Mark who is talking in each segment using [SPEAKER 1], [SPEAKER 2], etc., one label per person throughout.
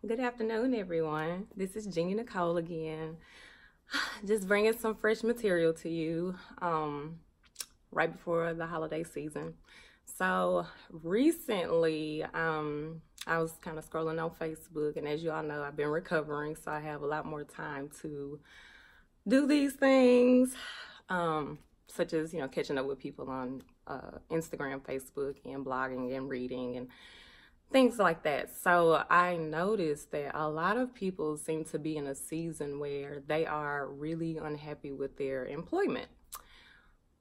[SPEAKER 1] Good afternoon, everyone. This is Jeannie Nicole again. Just bringing some fresh material to you right before the holiday season. So recently, I was kind of scrolling on Facebook, and as you all know, I've been recovering, so I have a lot more time to do these things, such as catching up with people on Instagram, Facebook, and blogging and reading and things like that. So I noticed that a lot of people seem to be in a season where they are really unhappy with their employment.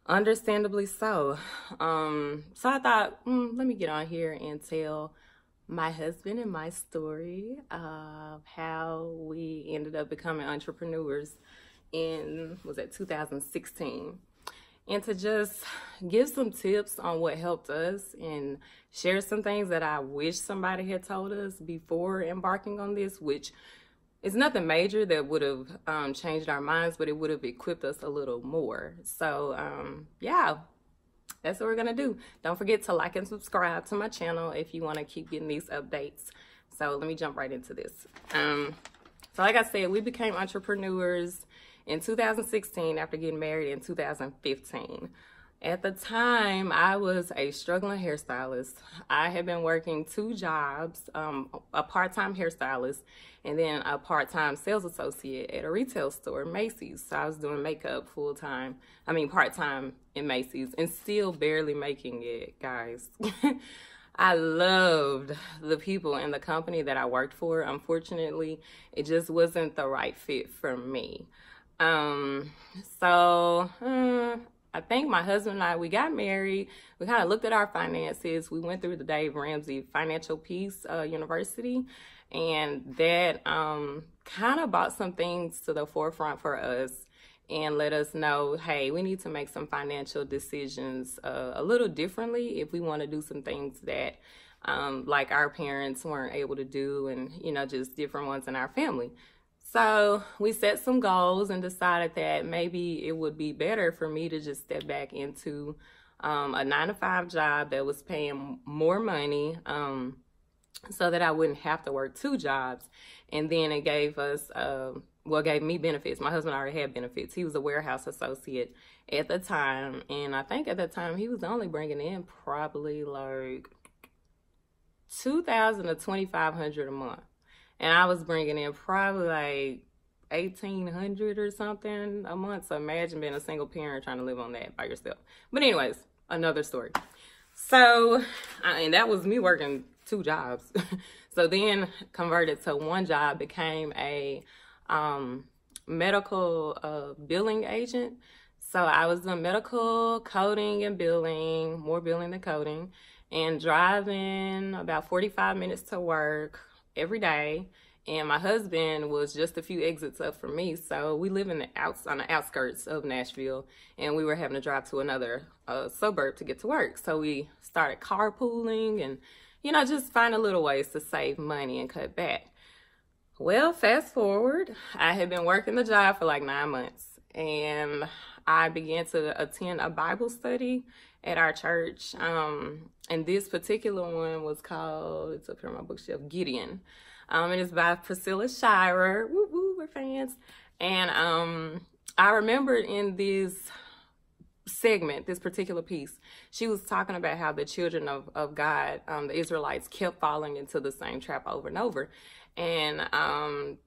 [SPEAKER 1] Understandably so. So I thought, let me get on here and tell my husband and my story of how we ended up becoming entrepreneurs in, was it 2016? And to just give some tips on what helped us and share some things that I wish somebody had told us before embarking on this, which is nothing major that would have changed our minds, but it would have equipped us a little more. So yeah, that's what we're gonna do. Don't forget to like and subscribe to my channel if you want to keep getting these updates. So let me jump right into this. So like I said, we became entrepreneurs in 2016 after getting married in 2015. At the time, I was a struggling hairstylist. I had been working two jobs, a part-time hairstylist and then a part-time sales associate at a retail store, Macy's. So I was doing makeup part-time in Macy's and still barely making it, guys. I loved the people in the company that I worked for. Unfortunately, it just wasn't the right fit for me. I think my husband and I, we got married. We kind of looked at our finances. We went through the Dave Ramsey Financial Peace University, and that kind of brought some things to the forefront for us and let us know, hey, we need to make some financial decisions a little differently if we want to do some things that like our parents weren't able to do, and just different ones in our family. So we set some goals and decided that maybe it would be better for me to just step back into a 9-to-5 job that was paying more money, so that I wouldn't have to work two jobs. And then it gave us, gave me benefits. My husband already had benefits. He was a warehouse associate at the time. And I think at the time he was only bringing in probably like $2,000 to $2,500 a month. And I was bringing in probably like $1,800 or something a month. So imagine being a single parent trying to live on that by yourself. But anyways, another story. So, and that was me working two jobs. So then converted to one job, became a medical billing agent. So I was doing medical coding and billing, more billing than coding, and driving about 45 minutes to work every day. And my husband was just a few exits up from me, so we live on the outskirts of Nashville, and we were having to drive to another suburb to get to work. So we started carpooling and just finding little ways to save money and cut back. Well, fast forward, I had been working the job for like 9 months, and I began to attend a Bible study at our church. And this particular one was called, it's up here on my bookshelf, Gideon. And it's by Priscilla Shirer. Woo woo, we're fans. And I remember in this segment, this particular piece, she was talking about how the children of God, the Israelites, kept falling into the same trap over and over. And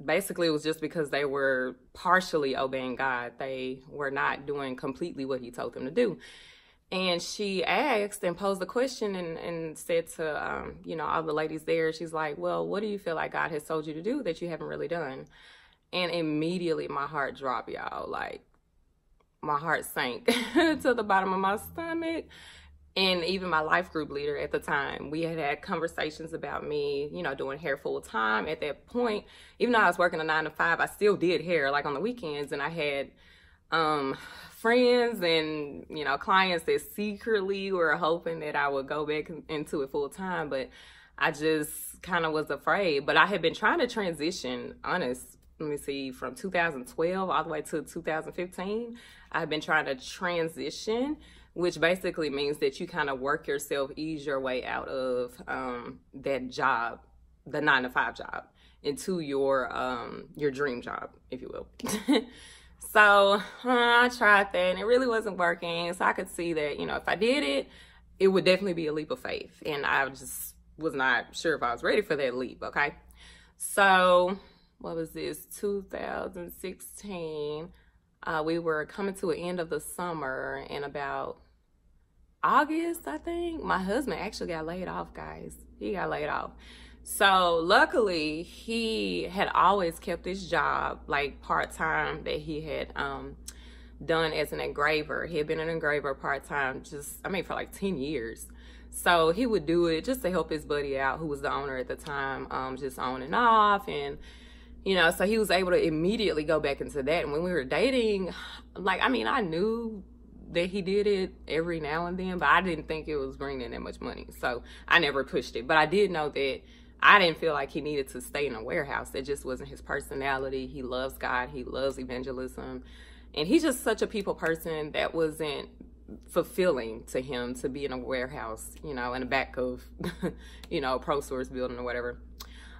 [SPEAKER 1] basically it was just because they were partially obeying God. They were not doing completely what he told them to do. And she asked and posed a question and said to, all the ladies there, she's like, well, what do you feel like God has told you to do that you haven't really done? And immediately my heart dropped, y'all. Like, my heart sank to the bottom of my stomach. And even my life group leader at the time, we had conversations about me, doing hair full time. At that point, even though I was working a 9-to-5, I still did hair like on the weekends. And I had friends and clients that secretly were hoping that I would go back into it full time, but I just kind of was afraid. But I had been trying to transition, from 2012 all the way to 2015. I've been trying to transition, which basically means that you kind of work yourself, ease your way out of that job the 9-to-5 job into your dream job, if you will. So I tried that and it really wasn't working. So I could see that, you know, if I did it, it would definitely be a leap of faith. And I just was not sure if I was ready for that leap, okay? So what was this, 2016? We were coming to an end of the summer, and about August, I think, my husband actually got laid off, guys. He got laid off. So luckily, he had always kept his job, like part-time, that he had done as an engraver. He had been an engraver part-time, for like 10 years. So he would do it just to help his buddy out, who was the owner at the time, just on and off. And, you know, so he was able to immediately go back into that. And when we were dating, I knew that he did it every now and then, but I didn't think it was bringing in that much money. So I never pushed it. But I did know that I didn't feel like he needed to stay in a warehouse. That just wasn't his personality. He loves God. He loves evangelism. And he's just such a people person that wasn't fulfilling to him to be in a warehouse, you know, in the back of, you know, a Pro Source building or whatever.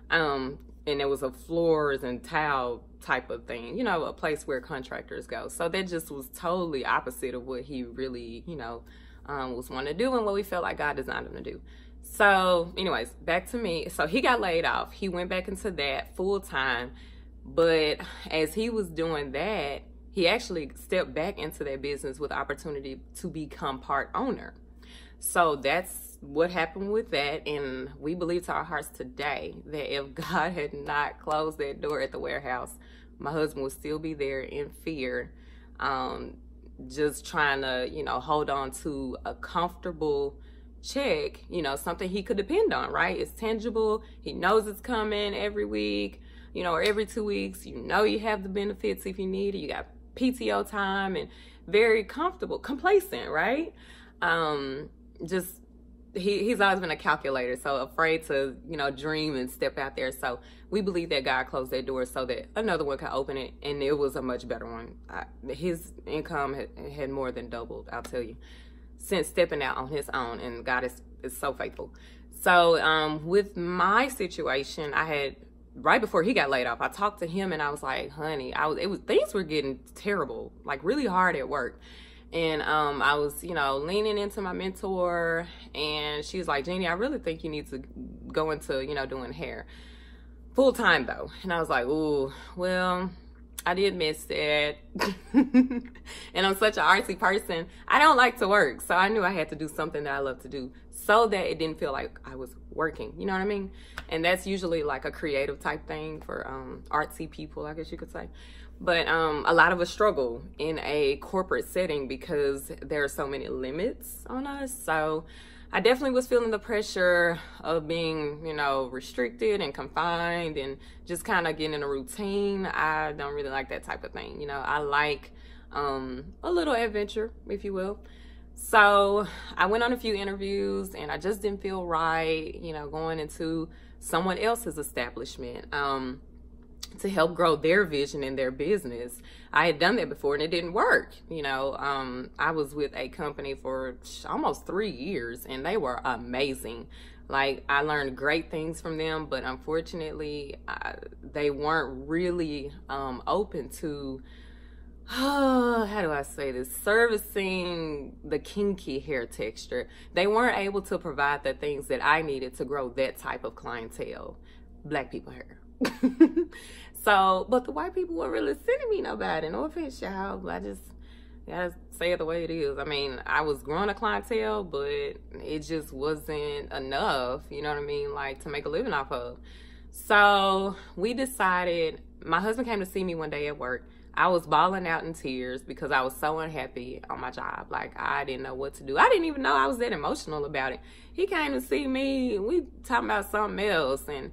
[SPEAKER 1] And there was a floors and tile type of thing, you know, a place where contractors go. So that just was totally opposite of what he really, you know, was wanting to do and what we felt like God designed him to do. So anyways, back to me. So he got laid off. He went back into that full time. But as he was doing that, he actually stepped back into that business with opportunity to become part owner. So that's what happened with that. And we believe to our hearts today that if God had not closed that door at the warehouse, my husband would still be there in fear, just trying to, you know, hold on to a comfortable check, you know, something he could depend on, right? It's tangible. He knows it's coming every week, you know, or every 2 weeks. You know, you have the benefits if you need it. You got PTO time and very comfortable, complacent, right? He's always been a calculator, so afraid to, you know, dream and step out there. So we believe that God closed that door so that another one could open it, and it was a much better one. His income had more than doubled, I'll tell you, since stepping out on his own, and God is so faithful. So with my situation, I had, right before he got laid off, I talked to him and I was like, honey, things were getting terrible, like really hard at work. And I was, you know, leaning into my mentor, and she was like, Jeannie, I really think you need to go into, you know, doing hair full time though. And I was like, ooh, well, I did miss that. And I'm such an artsy person. I don't like to work. So I knew I had to do something that I love to do so that it didn't feel like I was working. You know what I mean? And that's usually like a creative type thing for artsy people, I guess you could say. But a lot of us struggle in a corporate setting because there are so many limits on us. So I definitely was feeling the pressure of being, you know, restricted and confined and just kind of getting in a routine. I don't really like that type of thing. You know, I like a little adventure, if you will. So I went on a few interviews and I just didn't feel right, you know, going into someone else's establishment to help grow their vision in their business. I had done that before and it didn't work. You know, I was with a company for almost 3 years and they were amazing. Like, I learned great things from them, but unfortunately, they weren't really open to, how do I say this, servicing the kinky hair texture. They weren't able to provide the things that I needed to grow that type of clientele, Black people hair. So, but the white people weren't really sending me nobody. No offense, y'all, but I just gotta say it the way it is. I mean, I was growing a clientele, but it just wasn't enough, you know what I mean, like to make a living off of. So we decided, my husband came to see me one day at work. I was bawling out in tears because I was so unhappy on my job. Like, I didn't know what to do. I didn't even know I was that emotional about it. He came to see me, we talking about something else, and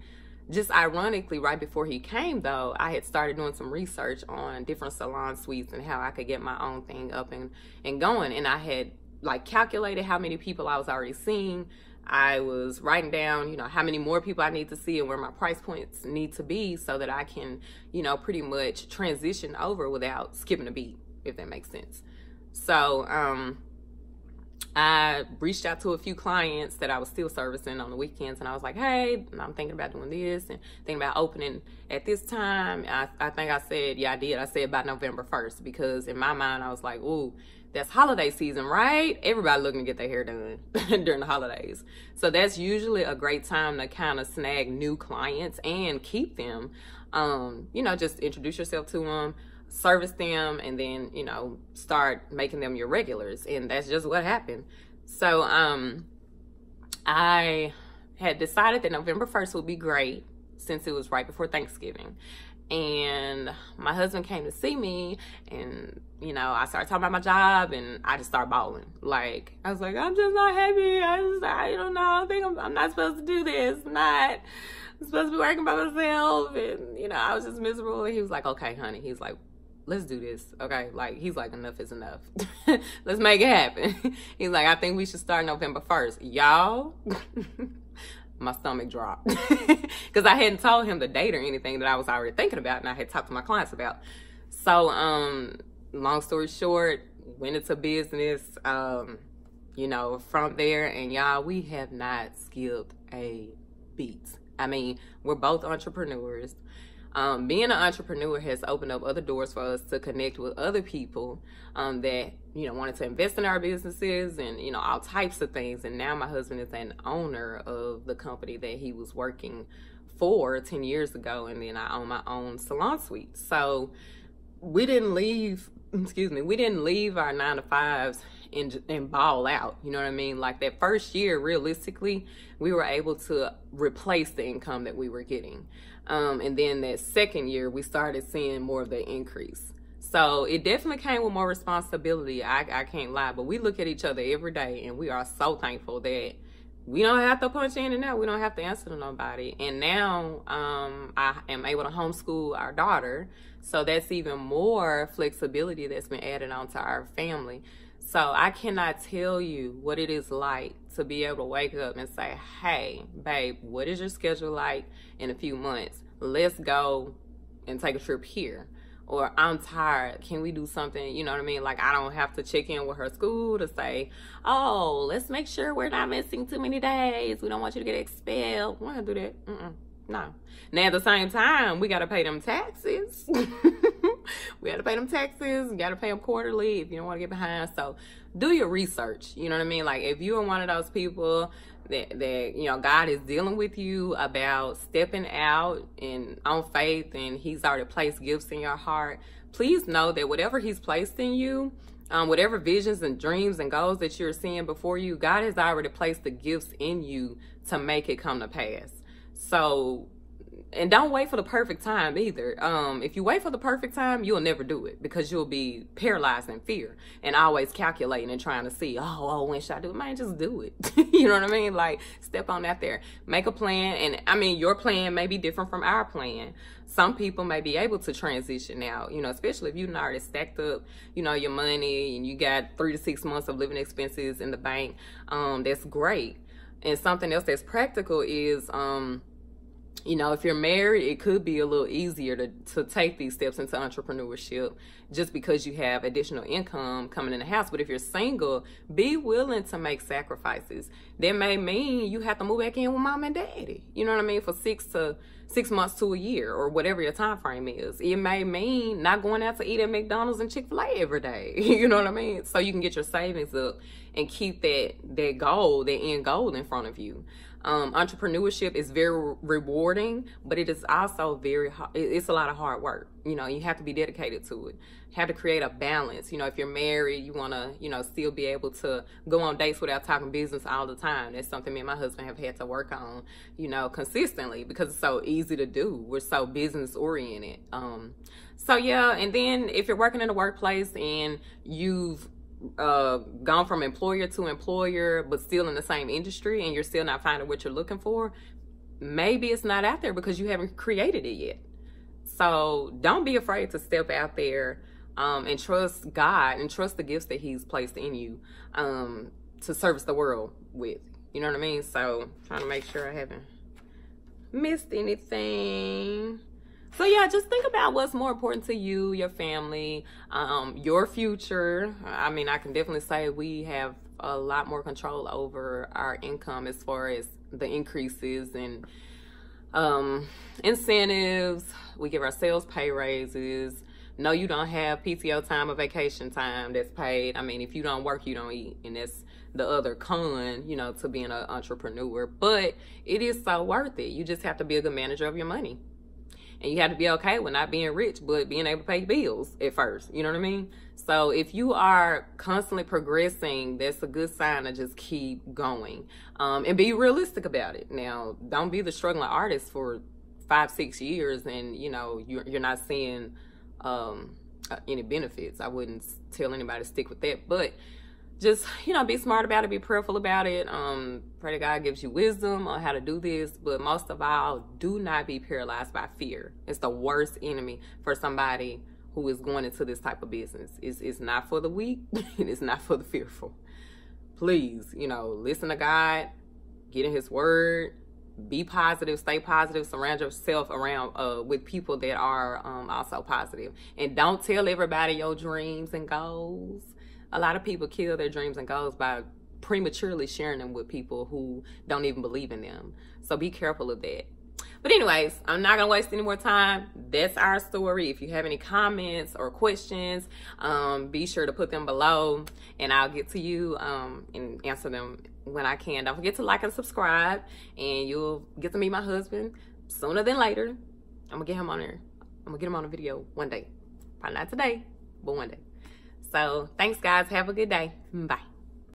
[SPEAKER 1] just ironically, right before he came, though, I had started doing some research on different salon suites and how I could get my own thing up and going. And I had, like, calculated how many people I was already seeing. I was writing down, you know, how many more people I need to see and where my price points need to be so that I can, you know, pretty much transition over without skipping a beat, if that makes sense. So, I reached out to a few clients that I was still servicing on the weekends, and I was like, hey, I'm thinking about doing this and thinking about opening at this time. I think I said, yeah, I did. I said by November 1st, because in my mind, I was like, ooh, that's holiday season, right? Everybody looking to get their hair done during the holidays. So that's usually a great time to kind of snag new clients and keep them. You know, just introduce yourself to them, service them, and then, you know, start making them your regulars. And that's just what happened. So I had decided that November 1st would be great, since it was right before Thanksgiving. And my husband came to see me, and, you know, I started talking about my job, and I just started bawling. Like, I was like, I'm just not happy. I don't know. I think I'm not supposed to do this. I'm supposed to be working by myself. And, you know, I was just miserable. And he was like, okay, honey. He's like, let's do this. Okay. Like, he's like, enough is enough. Let's make it happen. He's like, I think we should start November 1st. Y'all, my stomach dropped, because I hadn't told him the date or anything that I was already thinking about, and I had talked to my clients about. So, long story short, went into business, you know, from there, and y'all, we have not skipped a beat. I mean, we're both entrepreneurs. Being an entrepreneur has opened up other doors for us to connect with other people that, you know, wanted to invest in our businesses and, you know, all types of things. And now my husband is an owner of the company that he was working for 10 years ago. And then I own my own salon suite. So we didn't leave, we didn't leave our 9-to-5s and ball out. You know what I mean? Like, that first year, realistically, we were able to replace the income that we were getting. And then that second year, we started seeing more of the increase. So it definitely came with more responsibility. I can't lie, but we look at each other every day, and we are so thankful that we don't have to punch in and out. We don't have to answer to nobody. And now I am able to homeschool our daughter. So that's even more flexibility that's been added on to our family. So I cannot tell you what it is like to be able to wake up and say, hey, babe, what is your schedule like in a few months? Let's go and take a trip here. Or I'm tired. Can we do something? You know what I mean? Like, I don't have to check in with her school to say, oh, let's make sure we're not missing too many days. We don't want you to get expelled. We're not gonna do that. No. Now, at the same time, we got to pay them taxes. We got to pay them taxes. You got to pay them quarterly if you don't want to get behind. So do your research. You know what I mean? Like, if you are one of those people that you know, God is dealing with you about stepping out and on faith, and he's already placed gifts in your heart, please know that whatever he's placed in you, whatever visions and dreams and goals that you're seeing before you, God has already placed the gifts in you to make it come to pass. So, and don't wait for the perfect time either. If you wait for the perfect time, you'll never do it, because you'll be paralyzed in fear and always calculating and trying to see, oh, when should I do it? Man, just do it. You know what I mean? Like, step on out there, make a plan. And I mean, your plan may be different from our plan. Some people may be able to transition out, you know, especially if you've already stacked up, you know, your money and you got 3 to 6 months of living expenses in the bank. That's great. And something else that's practical is, you know, if you're married, it could be a little easier to take these steps into entrepreneurship just because you have additional income coming in the house. But if you're single, be willing to make sacrifices. That may mean you have to move back in with mom and daddy, you know what I mean, for 6 months to a year, or whatever your time frame is. It may mean not going out to eat at McDonald's and Chick-fil-A every day. You know what I mean? So you can get your savings up and keep that goal, that end goal in front of you. Entrepreneurship is very rewarding, but it is also very hard. It's a lot of hard work. You know, you have to be dedicated to it. You have to create a balance. You know, if you're married, you want to, you know, still be able to go on dates without talking business all the time. That's something me and my husband have had to work on, you know, consistently, because it's so easy to do. We're so business oriented. So yeah, and then if you're working in a workplace and you've gone from employer to employer but still in the same industry, and you're still not finding what you're looking for, maybe it's not out there because you haven't created it yet. So don't be afraid to step out there and trust God and trust the gifts that he's placed in you to service the world with. You know what I mean? So trying to make sure I haven't missed anything. So yeah, just think about what's more important to you, your family, your future. I mean, I can definitely say we have a lot more control over our income as far as the increases and incentives. We give ourselves pay raises. No, you don't have PTO time or vacation time that's paid. I mean, if you don't work, you don't eat. And that's the other con, you know, to being an entrepreneur. But it is so worth it. You just have to be a good manager of your money. And you have to be okay with not being rich, but being able to pay bills at first. You know what I mean? So if you are constantly progressing, that's a good sign to just keep going. And be realistic about it. Now, don't be the struggling artist for 5-6 years and, you know, you're not seeing any benefits. I wouldn't tell anybody to stick with that. But just, you know, be smart about it, be prayerful about it. Pray that God gives you wisdom on how to do this. But most of all, do not be paralyzed by fear. It's the worst enemy for somebody who is going into this type of business. It's not for the weak, and it's not for the fearful. Please, you know, listen to God, get in his word, be positive, stay positive, surround yourself around with people that are also positive. And don't tell everybody your dreams and goals. A lot of people kill their dreams and goals by prematurely sharing them with people who don't even believe in them. So be careful of that. But anyways, I'm not going to waste any more time. That's our story. If you have any comments or questions, be sure to put them below and I'll get to you and answer them when I can. Don't forget to like and subscribe and you'll get to meet my husband sooner than later. I'm going to get him on there. I'm going to get him on a video one day. Probably not today, but one day. So thanks guys. Have a good day. Bye.